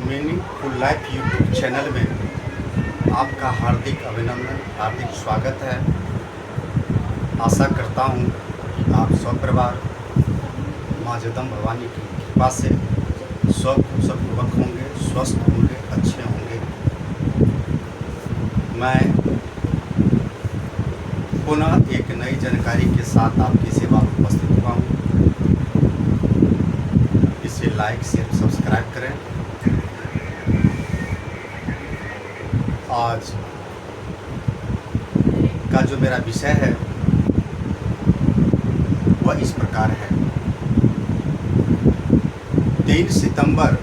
Meaningful life YouTube channel में आपका हार्दिक अभिनंदन, हार्दिक स्वागत है। आशा करता हूँ कि आप सब परिवार माँ जगदम्बा भवानी की कृपा से सुखपूर्वक होंगे, स्वस्थ होंगे, अच्छे होंगे। मैं पुनः एक नई जानकारी के साथ आपकी सेवा में उपस्थित हुआ हूँ। इसे लाइक शेयर सब्सक्राइब करें। आज का जो मेरा विषय है वह इस प्रकार है। 3 सितंबर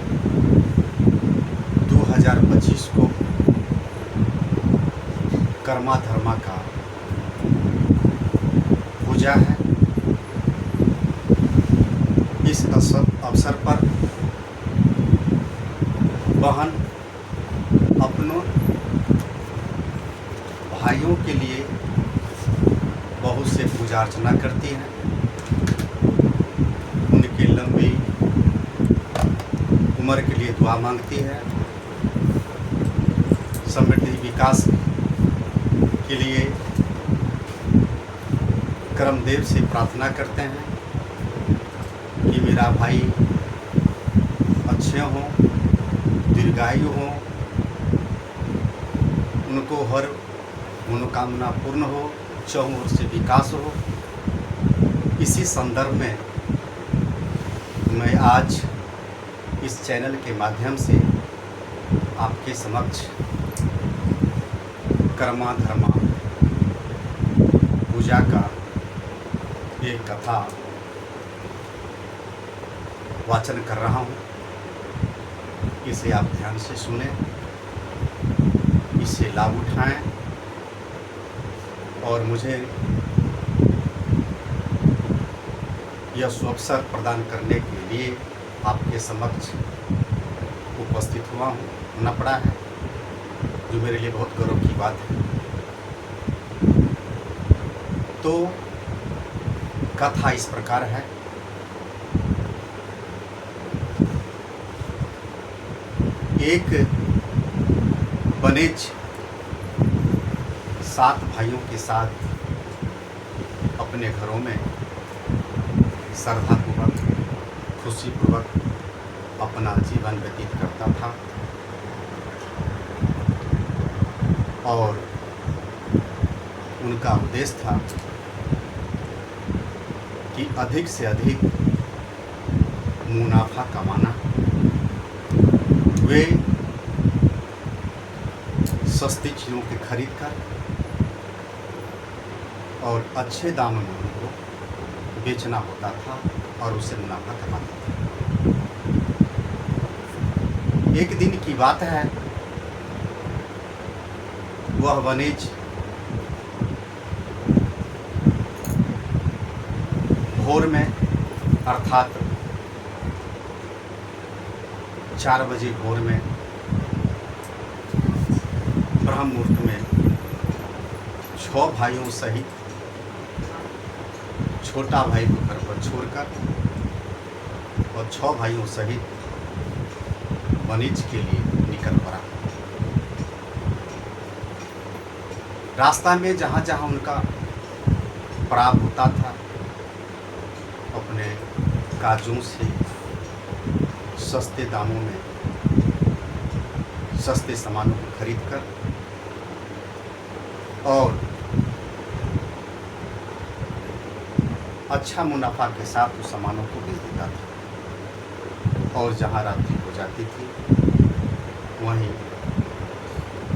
2025 को कर्मा धर्मा का पूजा है। इस अवसर पर बहन अपनों भाइयों के लिए बहुत से पूजा अर्चना करती हैं। उनकी लंबी उम्र के लिए दुआ मांगती है, समृद्धि विकास के लिए कर्मदेव से प्रार्थना करते हैं कि मेरा भाई अच्छे हों, दीर्घायु हों, उनको हर मनोकामना पूर्ण हो, चारों ओर से विकास हो। इसी संदर्भ में मैं आज इस चैनल के माध्यम से आपके समक्ष कर्मा धर्मा पूजा का एक कथा वाचन कर रहा हूँ। इसे आप ध्यान से सुनें, इससे लाभ उठाएं और मुझे यह सुअवसर प्रदान करने के लिए आपके समक्ष उपस्थित हुआ हूँ, होना पड़ा है, जो मेरे लिए बहुत गौरव की बात है। तो कथा इस प्रकार है। एक वनिज 7 भाइयों के साथ अपने घरों में श्रद्धापूर्वक, खुशीपूर्वक अपना जीवन व्यतीत करता था और उनका उद्देश्य था कि अधिक से अधिक मुनाफा कमाना। वे सस्ती चीज़ों के खरीद कर और अच्छे दामों में उनको बेचना होता था और उससे मुनाफा कमाता था। एक दिन की बात है, वह वनिज भोर में अर्थात 4 बजे भोर में ब्रह्म मुहूर्त में 6 भाइयों सहित छोटा भाई को घर पर छोड़कर और 6 भाइयों सहित वनिज के लिए निकल पड़ा। रास्ता में जहाँ जहाँ उनका पड़ाव होता था, अपने काजों से सस्ते दामों में सस्ते सामानों को खरीद कर और अच्छा मुनाफा के साथ उस सामानों को बेच देता था और जहाँ रात्रि हो जाती थी वहीं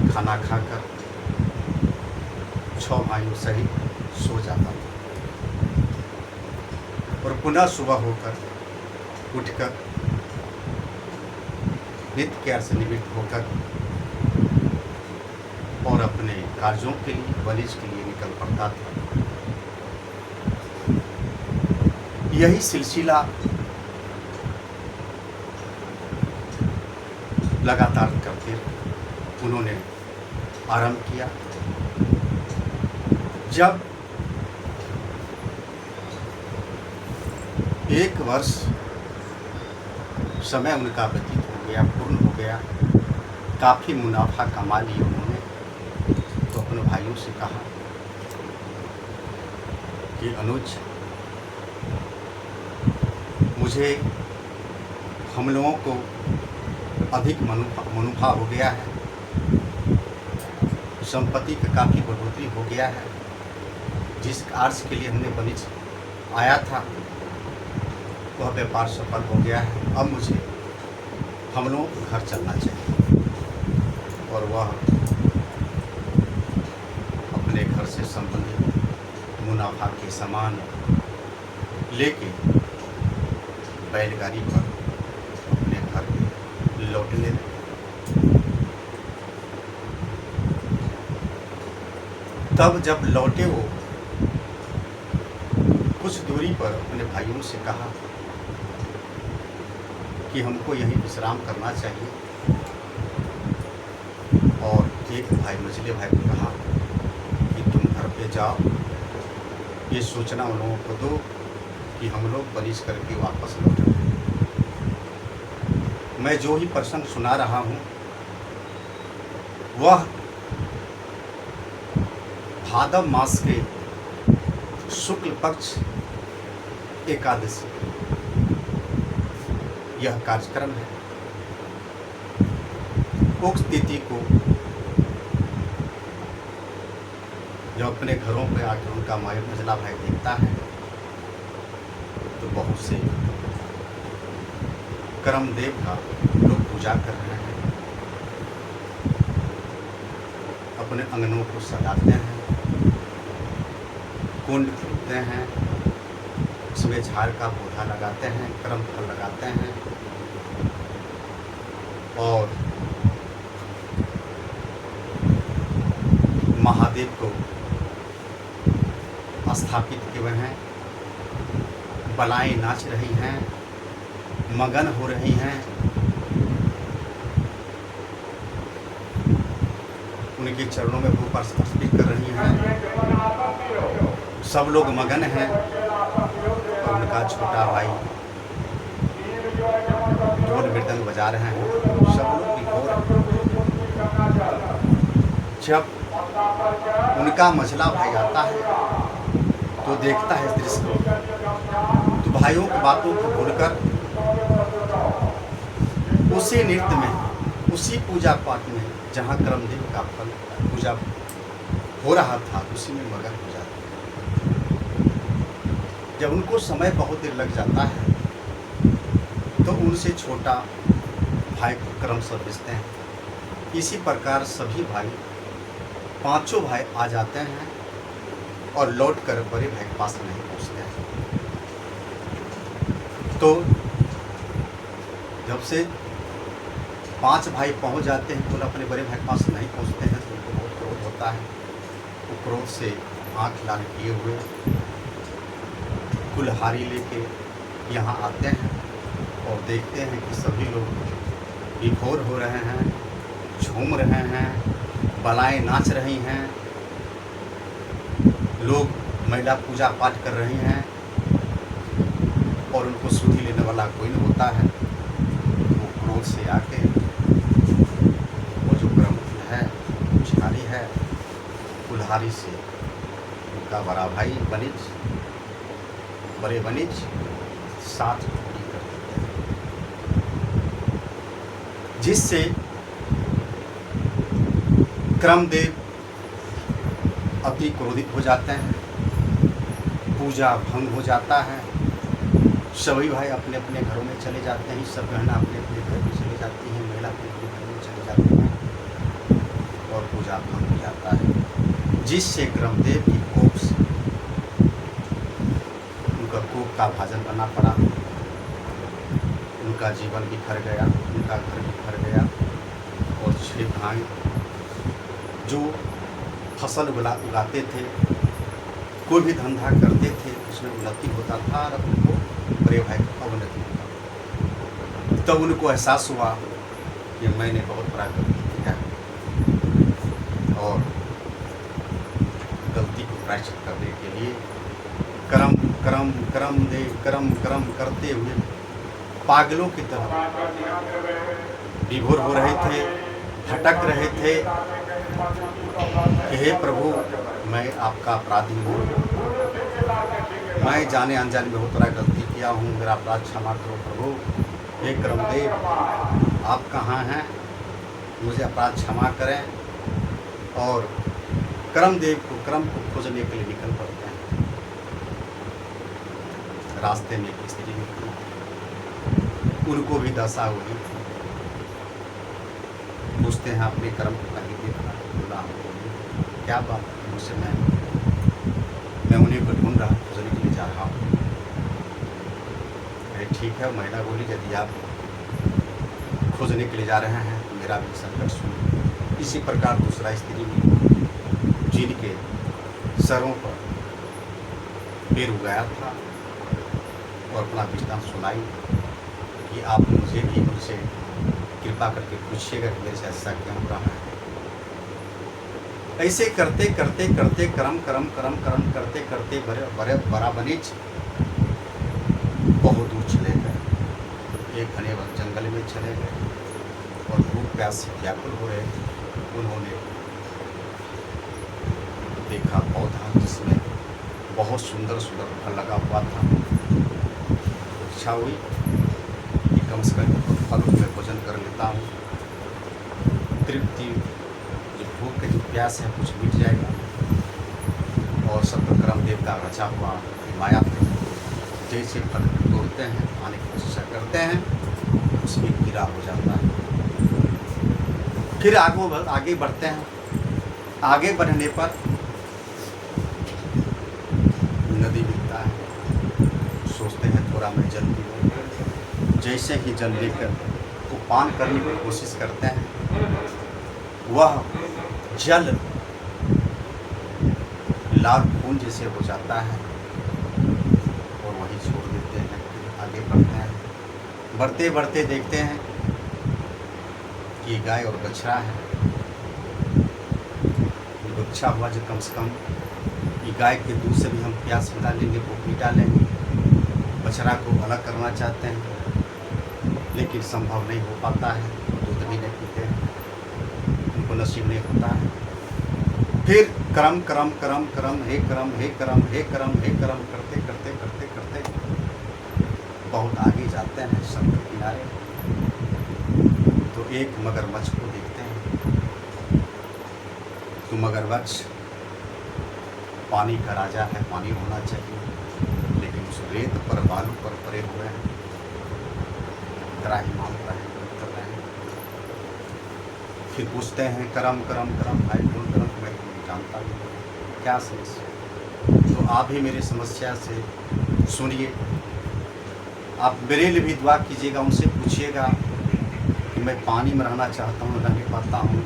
खाना खाकर 6 भाइयों सहित सो जाता था और पुनः सुबह होकर उठकर नित्य कार्य से निवृत्त होकर और अपने कार्यों के लिए, वनिज के लिए निकल पड़ता था। यही सिलसिला लगातार करते उन्होंने आरंभ किया। जब 1 वर्ष समय उनका व्यतीत हो गया, पूर्ण हो गया, काफ़ी मुनाफा कमा लिया उन्होंने। तो अपने भाइयों से कहा कि अनुज, मुझे हम लोगों को अधिक मुनाफा हो गया है, संपत्ति का काफ़ी बढ़ोतरी हो गया है। जिस कार्य के लिए हमने वनिज आया था वह व्यापार सफल हो गया है। अब मुझे हम लोगों को घर चलना चाहिए। और वह अपने घर से संबंधित मुनाफा के सामान लेके बैलगाड़ी पर अपने घर लौटने लगे। तब जब लौटे वो कुछ दूरी पर अपने भाइयों से कहा कि हमको यहीं विश्राम करना चाहिए। और एक भाई मझले भाई को कहा कि तुम घर पे जाओ, ये सूचना उन लोगों को दो कि हम लोग बनिश करके वापस लौट रहे हैं। मैं जो ही प्रसंग सुना रहा हूँ वह भादव मास के शुक्ल पक्ष एकादशी यह कार्यक्रम है। उक्त तिथि को जब अपने घरों पे आकर उनका मझला भाई देखता है तो बहुत से कर्मदेव का लोग पूजा कर रहे हैं, अपने अंगनों को सजाते हैं, कुंड खोदते हैं, उसमें झाड़ का पौधा लगाते हैं, कर्म फल लगाते हैं और महादेव को स्थापित किए हुए हैं। बलाएं नाच रही हैं, मगन हो रही हैं, उनके चरणों में भूपर समर्पित कर रही हैं। सब लोग मगन हैं और उनका छोटा भाई ढोल मृदंग बजा रहे हैं। सब लोग विभोर हैं। जब उनका मझला भाई आता है तो देखता है इस दृश्य को, तो भाइयों की बातों को भूलकर उसी नृत्य में, उसी पूजा पाठ में जहाँ कर्मदेव का फल पूजा हो रहा था उसी में मगन हो जाता है। जब उनको समय बहुत देर लग जाता है तो उनसे छोटा भाई को क्रम से भेजते हैं। इसी प्रकार सभी भाई, पांचों भाई आ जाते हैं और लौटकर बड़े भाई के पास नहीं पहुंचते हैं। तो जब से 5 भाई पहुंच जाते हैं तो अपने बड़े भाई के पास नहीं पहुंचते हैं तो उनको बहुत क्रोध होता है। वो क्रोध से आंख लाल किए हुए कुल्हाड़ी लेके यहाँ आते हैं और देखते हैं कि सभी लोग विभोर हो रहे हैं, झूम रहे हैं, बलाएं नाच रही हैं, लोग महिला पूजा पाठ कर रही हैं और उनको सुधि लेने वाला कोई नहीं होता है। वो क्रोध से आके वो जो क्रम है, झाड़ी है, कुल्हाड़ी से उनका बड़ा भाई बनिज, बड़े बनिज 7 टुकड़ी कर देते हैं, जिससे क्रमदेव अति क्रोधित हो जाते हैं, पूजा भंग हो जाता है। सभी भाई अपने अपने घरों में चले जाते हैं, सब बहना अपने अपने घर में चले जाती हैं, महिला अपने अपने घर में चले जाती हैं और पूजा भंग हो जाता है। जिससे क्रमदेव की कोप से उनका कोप का भाजन करना पड़ा, उनका जीवन बिखर गया, उनका घर बिखर गया और 6 भाई जो फसल उगाते थे, कोई भी धंधा करते थे, उसमें उन्नति होता था और उनको बड़े भाई को अवनति होता। तब उनको एहसास हुआ कि मैंने बहुत बड़ा गलती किया और गलती को प्रायश्चित करने के लिए कर्म करते हुए पागलों की तरह विभोर हो रहे थे, भटक रहे थे कि हे प्रभु, मैं आपका अपराधी हूँ, मैं जाने अनजाने में बहुत बड़ा गलती किया हूँ, मेरा अपराध क्षमा करो प्रभु। हे करमदेव, आप कहाँ हैं? मुझे अपराध क्षमा करें। और करमदेव को, क्रम को खोजने के लिए निकल पड़ते हैं। रास्ते में एक स्त्री मिलती, उनको भी दशा हुई। पूछते हैं अपने कर्म को कहीं देखा? बोला क्या बात है? मुझसे मैं उन्हीं को ढूंढ रहा, खोजने के लिए जा रहा हूँ। अरे ठीक है। महिला बोली, यदि आप खोजने के लिए जा रहे हैं तो मेरा भी संकट सुनिए। इसी प्रकार दूसरा स्त्री ने, जिनके सरों पर पैर उगाया था, और अपना वृत्तांत सुनाई कि आप मुझे भी मुझसे कृपा करके पूछिएगा कि मेरे से ऐसा क्यों हो रहा है। ऐसे करते करते करते कर्म करते करते बड़ा बनीच बहुत दूर चले गए। एक घने जंगल में चले गए और भूख प्यास से व्याकुल हो रहे थे। उन्होंने देखा पौधा जिसमें बहुत सुंदर सुंदर फल लगा हुआ था। इच्छा हुई कि कम से कम फलों में भोजन कर लेता हूँ, तृप्ति, जो भूख की जो प्यास है कुछ मिट जाएगा। और सब करमदेव का रचा हुआ माया थे, जैसे फल तोड़ते हैं, आने की कोशिश करते हैं, उसमें कीड़ा हो जाता है। फिर आगे बढ़ते हैं। आगे बढ़ने पर नदी मिलता है। सोचते हैं थोड़ा मैं जल पीऊँ। जैसे ही जल लेकर वो पान करने की कोशिश करते हैं, वह जल लाल खून जैसे हो जाता है और वही छोड़ देते हैं। आगे बढ़ते हैं। बढ़ते बढ़ते देखते हैं कि गाय और बछड़ा है। बच्चा हुआ जो कम से कम कि गाय के दूध से भी हम प्यास मिटा लेंगे, भूख मिटा लेंगे। बछड़ा को अलग करना चाहते हैं, लेकिन संभव नहीं हो पाता है। दूध भी नहीं पीते हैं, उनको नसीब नहीं होता है। फिर कर्म हे कर्म करते करते करते करते बहुत आगे जाते हैं। समुद्र किनारे तो एक मगरमच्छ को देखते हैं। तो मगरमच्छ पानी का राजा है, पानी होना चाहिए, लेकिन उस रेत पर, बालू पर पड़े हुए हैं, त्राहिमाम कर रहे हैं। फिर पूछते हैं कर्म भाई कौन कर्म? मैं जानता नहीं, क्या समस्या? तो आप ही मेरी समस्या से सुनिए। आप मेरे लिए भी दुआ कीजिएगा, उनसे पूछिएगा कि मैं पानी में रहना चाहता हूँ, रह नहीं पाता हूँ,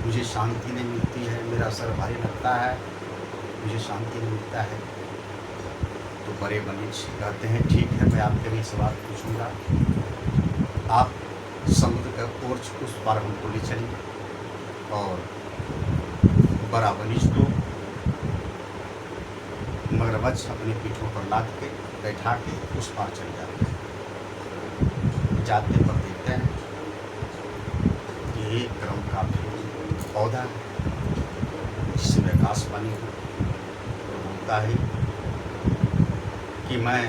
मुझे शांति नहीं मिलती है, मेरा सर भारी लगता है, मुझे शांति नहीं मिलता है। तो बड़े बनीच कहते हैं ठीक है, मैं आपके भी सवाल पूछूंगा, आप समुद्र का ओर उस पार हमको ले चलिए। और बड़ा बनीच को मगरमच्छ अपनी पीठों पर लाद के बैठा के उस पार चल जाते हैं। जाते पर देखते हैं कि एक क्रम का पौधा जिसमें घास बनी हो, तो बोलता है कि मैं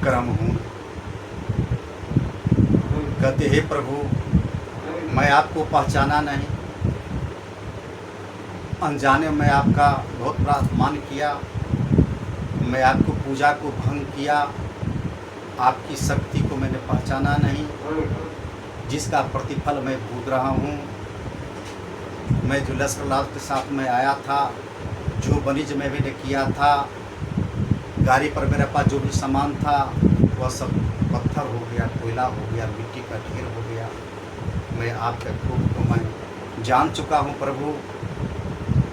कर्म हूँ। कहते हे प्रभु, मैं आपको पहचाना नहीं, अनजाने में आपका बहुत बड़ा अपमान किया, मैं आपको पूजा को भंग किया, आपकी शक्ति को मैंने पहचाना नहीं, जिसका प्रतिफल मैं भोग रहा हूँ। मैं जो लश्कर लाल के साथ में आया था, जो वनिज में मैंने किया था, गाड़ी पर मेरे पास जो भी सामान था वह सब पत्थर हो गया, कोयला हो गया, मिट्टी का ढेर हो गया। मैं आपके क्रोध को मैं जान चुका हूँ प्रभु,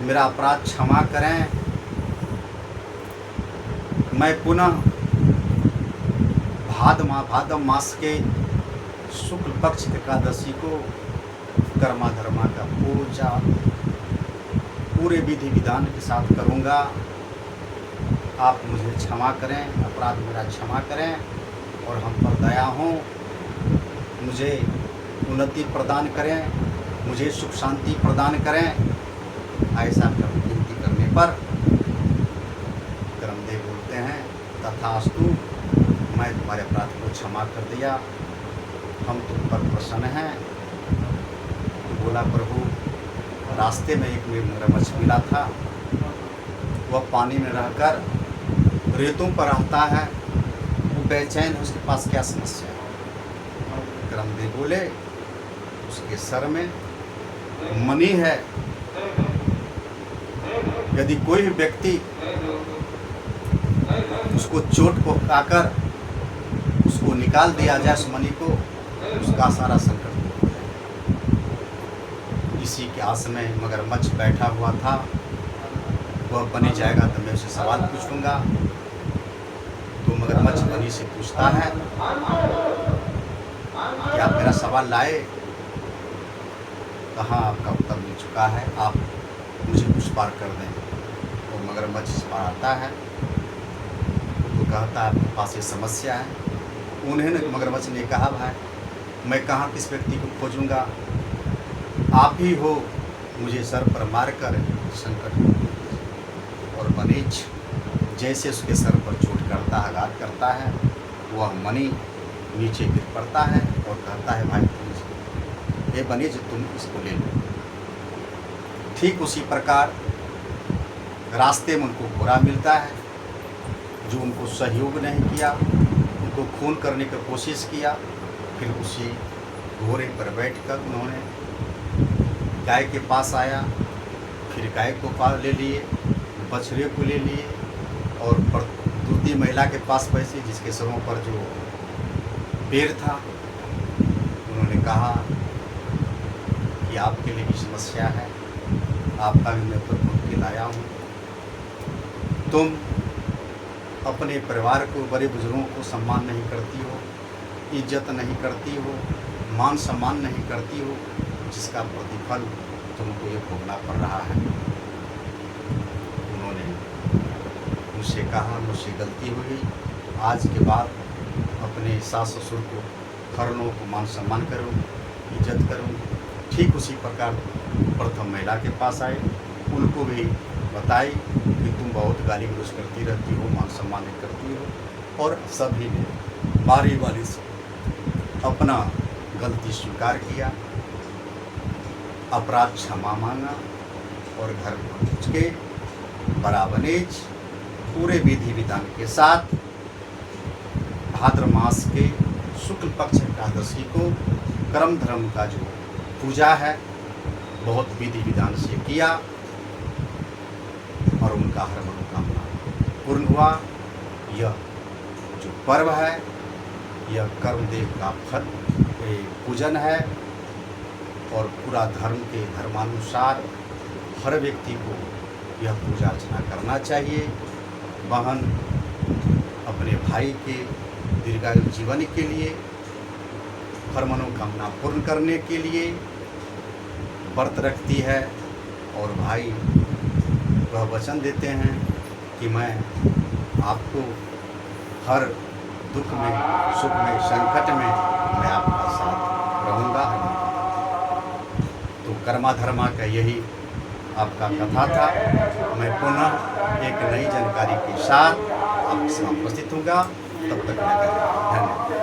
मेरा अपराध क्षमा करें। मैं पुनः भाद्र मास के शुक्ल पक्ष एकादशी को कर्मा धर्मा का पूजा पूरे विधि विधान के साथ करूँगा। आप मुझे क्षमा करें, अपराध मेरा क्षमा करें। और हम पर दया हो, मुझे उन्नति प्रदान करें, मुझे सुख शांति प्रदान करें। ऐसा विनती करने पर कर्मदेव बोलते हैं तथास्तु, मैं तुम्हारे अपराध को क्षमा कर दिया, हम तुम पर प्रसन्न हैं। तो बोला प्रभु, रास्ते में एक मगरमच्छ मिला था, वह पानी में रहकर रेतों पर रहता है, वो बेचैन है, उसके पास क्या समस्या है? कर्मदेव बोले उसके सर में मणि है, यदि कोई भी व्यक्ति उसको चोट को आकर उसको निकाल दिया जाए उस मणि को, उसका सारा संकट दूर हो जाए। इसी के आस में मगरमच्छ बैठा हुआ था, वह बनी जाएगा तो मैं उसे सवाल पूछूंगा। तो मगरमच्छ बनी से पूछता है कि आप मेरा सवाल लाए? कहाँ आपका उत्तर मिल चुका है, आप मुझे कुछ पार कर दें। तो मगरमच्छ इस पार आता है तो कहता है आपके पास ये समस्या है। उन्होंने मगरमच्छ ने कहा भाई, मैं कहाँ किस व्यक्ति को खोजूंगा, आप ही हो, मुझे सर पर मारकर संकट। और बनीच जैसे उसके सर पर चोट करता है, आघात करता है, वह मणि नीचे गिर पड़ता है और कहता है भाई ये बनीच तुम इसको ले लो। ठीक उसी प्रकार रास्ते में उनको घोड़ा मिलता है जो उनको सहयोग नहीं किया, उनको खून करने की कोशिश किया। फिर उसी घोड़े पर बैठकर उन्होंने गाय के पास आया, फिर गाय को पास ले लिए, बछड़े को ले लिए और दूसरी महिला के पास पहुंचे जिसके सरों पर जो पेड़ था। उन्होंने कहा कि आपके लिए भी समस्या है, आपका भी मैं ऊपर के लाया हूँ। तुम अपने परिवार को, बड़े बुजुर्गों को सम्मान नहीं करती हो, इज्जत नहीं करती हो, मान सम्मान नहीं करती हो, जिसका प्रतिफल तुमको ये भोगना पड़ रहा है। उन्होंने मुझसे कहा मुझसे गलती हुई, आज के बाद अपने सास ससुर को, हर लोगों को मान सम्मान करूँ, इज्जत करूँ। ठीक उसी प्रकार प्रथम महिला के पास आए, उनको भी बताई कि तुम बहुत गाली गलौज करती रहती हो, मान सम्मान नहीं करती हो। और सभी ने बारी बारी से अपना गलती स्वीकार किया, अपराध क्षमा मांगा और घर पहुँच के बराबनेज पूरे विधि विधान के साथ भाद्र मास के शुक्ल पक्ष एकादशी को कर्म धर्म का जो पूजा है बहुत विधि विधान से किया और उनका हर मनोकामना पूर्ण हुआ। यह जो पर्व है यह कर्मदेव का फल पूजन है और पूरा धर्म के धर्मानुसार हर व्यक्ति को यह पूजा अर्चना करना चाहिए। बहन अपने भाई के दीर्घायु जीवन के लिए, हर मनोकामना पूर्ण करने के लिए व्रत रखती है और भाई वह वचन देते हैं कि मैं आपको हर दुख में, सुख में, संकट में मैं आपका साथ रहूँगा। तो कर्मा धर्मा का यही आपका कथा था। मैं पुनः एक नई जानकारी के साथ आपके सामने उपस्थित होगा। तब तक मैं धन्यवाद।